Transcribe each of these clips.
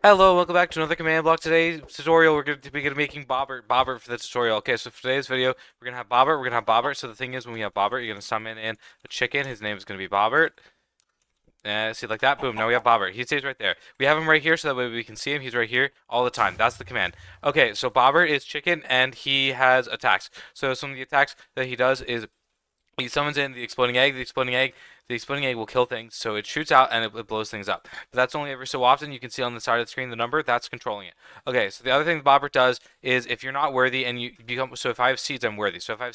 Hello, welcome back to another command block. Today's tutorial, we're going to be making Bobert for the tutorial. Okay, so for today's video, we're going to have Bobert. So the thing is, when we have Bobert, you're going to summon in a chicken. His name is going to be Bobert. See, like that. Boom. Now we have Bobert. He stays right there. We have him right here, so that way we can see him. He's right here all the time. That's the command. Okay, so Bobert is chicken, and he has attacks. So some of the attacks that he does is he summons in the exploding egg. The exploding egg will kill things, so it shoots out and it blows things up. But that's only every so often. You can see on the side of the screen the number. That's controlling it. Okay, so the other thing the Bobbert does is if you're not worthy and you become so if I have seeds, I'm worthy. So if I have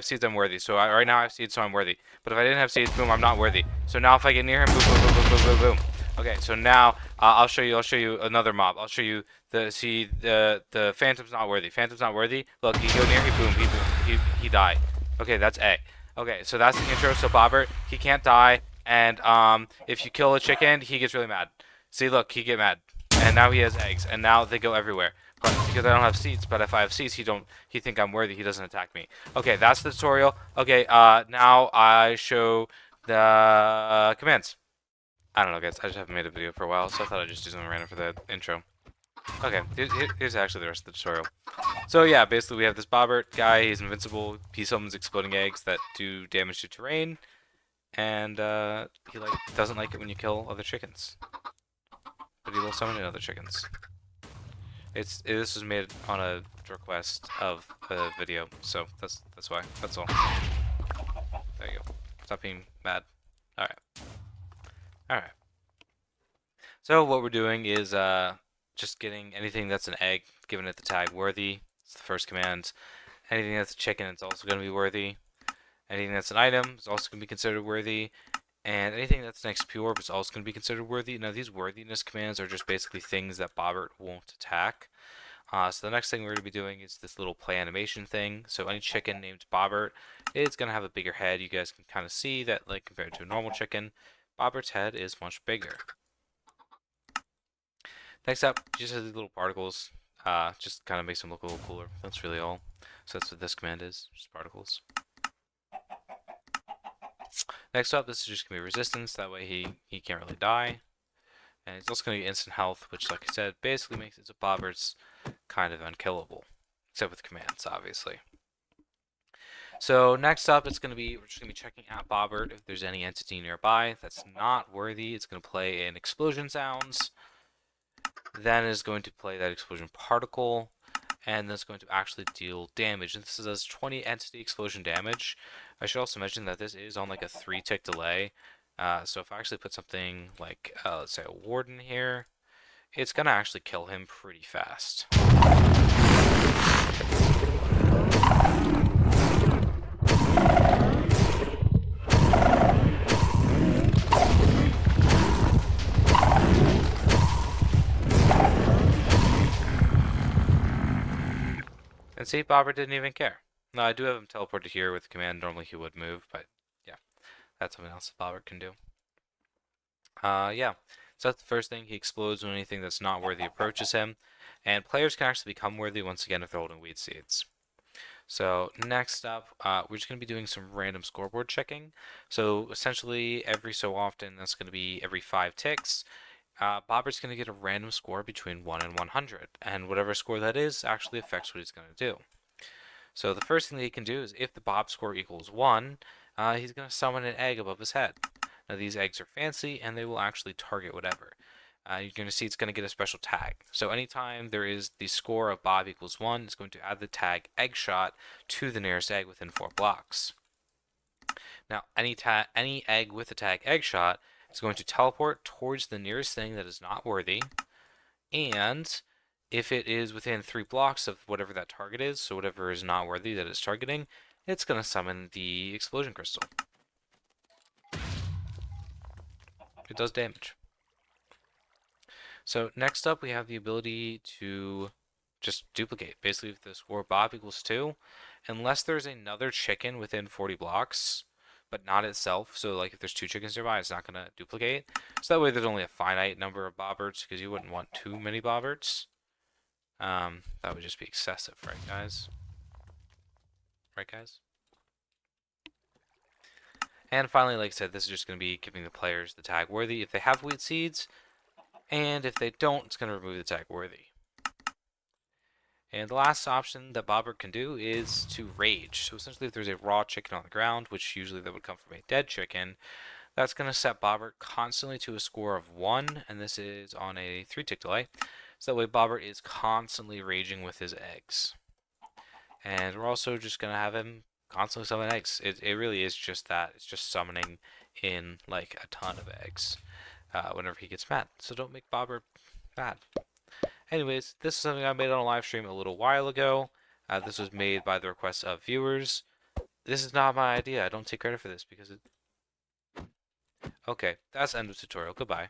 seeds, I'm worthy. So right now I have seeds, so I'm worthy. But if I didn't have seeds, boom, I'm not worthy. So now if I get near him, boom, boom, boom, boom, boom, boom, boom. Okay, so now I'll show you. I'll show you another mob. I'll show you the Phantom's not worthy. Phantom's not worthy. Look, he go near, he died. Okay, that's A. Okay, so that's the intro. So Bobbert, he can't die, and if you kill a chicken, he gets really mad. See, look, he get mad, and now he has eggs, and now they go everywhere. But because I don't have seeds, but if I have seeds, he think I'm worthy. He doesn't attack me. Okay, that's the tutorial. Okay, now I show the commands. I don't know, guys. I just haven't made a video for a while, so I thought I'd just do something random for the intro. Okay, here's actually the rest of the tutorial. So yeah, basically we have this Bobbert guy. He's invincible. He summons exploding eggs that do damage to terrain, and he doesn't like it when you kill other chickens, but he will summon in other chickens. This was made on a request of a video, so that's why. That's all. There you go. Stop being mad. All right, all right. So what we're doing is just getting anything that's an egg, giving it the tag worthy. It's the first command. Anything that's a chicken, it's also going to be worthy. Anything that's an item is also going to be considered worthy. And anything that's an XP orb is also going to be considered worthy. Now, these worthiness commands are just basically things that Bobbert won't attack. So the next thing we're going to be doing is this little play animation thing. So any chicken named Bobbert is going to have a bigger head. You guys can kind of see that, like, compared to a normal chicken, Bobbert's head is much bigger. Next up, just has these little particles. Just kind of makes them look a little cooler. That's really all. So that's what this command is, just particles. Next up, this is just going to be resistance. That way he can't really die. And it's also going to be instant health, which, like I said, basically makes it so Bobbert's kind of unkillable. Except with commands, obviously. So next up, we're just going to be checking at Bobbert if there's any entity nearby that's not worthy. It's going to play in explosion sounds. Then is going to play that explosion particle, and that's going to actually deal damage. And this does 20 entity explosion damage. I should also mention that this is on like a 3-tick delay. So if I actually put something like, let's say a warden here, it's going to actually kill him pretty fast. And see, Bobber didn't even care. No, I do have him teleported here with command. Normally he would move, but yeah, that's something else that Bobber can do. Yeah. So that's the first thing. He explodes when anything that's not worthy approaches him. And players can actually become worthy once again if they're holding weed seeds. So next up, we're just going to be doing some random scoreboard checking. So essentially every so often, that's going to be every 5 ticks, Bobber's going to get a random score between 1 and 100. And whatever score that is actually affects what he's going to do. So the first thing that he can do is if the Bob score equals 1, he's going to summon an egg above his head. Now these eggs are fancy and they will actually target whatever. You're going to see it's going to get a special tag. So anytime there is the score of Bob equals 1, it's going to add the tag egg shot to the nearest egg within 4 blocks. Now any egg with the tag egg shot is going to teleport towards the nearest thing that is not worthy, and if it is within 3 blocks of whatever that target is, so whatever is not worthy that it's targeting, it's going to summon the explosion crystal. It does damage. So next up, we have the ability to just duplicate. Basically, if the score Bob equals 2, unless there's another chicken within 40 blocks, but not itself, so like if there's 2 chickens nearby, it's not going to duplicate. So that way there's only a finite number of Bobberts, because you wouldn't want too many Bobberts. That would just be excessive, right, guys? Right, guys? And finally, like I said, this is just going to be giving the players the tag worthy. If they have weed seeds, And if they don't, it's going to remove the tag worthy. And the last option that Bobert can do is to rage. So essentially if there's a raw chicken on the ground, which usually that would come from a dead chicken, that's going to set Bobert constantly to a score of 1, and this is on a 3-tick delay. So that way Bobert is constantly raging with his eggs. And we're also just going to have him constantly summon eggs. It really is just that. It's just summoning in like a ton of eggs whenever he gets mad. So don't make Bobber mad. Anyways, this is something I made on a live stream a little while ago. This was made by the request of viewers. This is not my idea. I don't take credit for this because it... Okay, that's the end of the tutorial. Goodbye.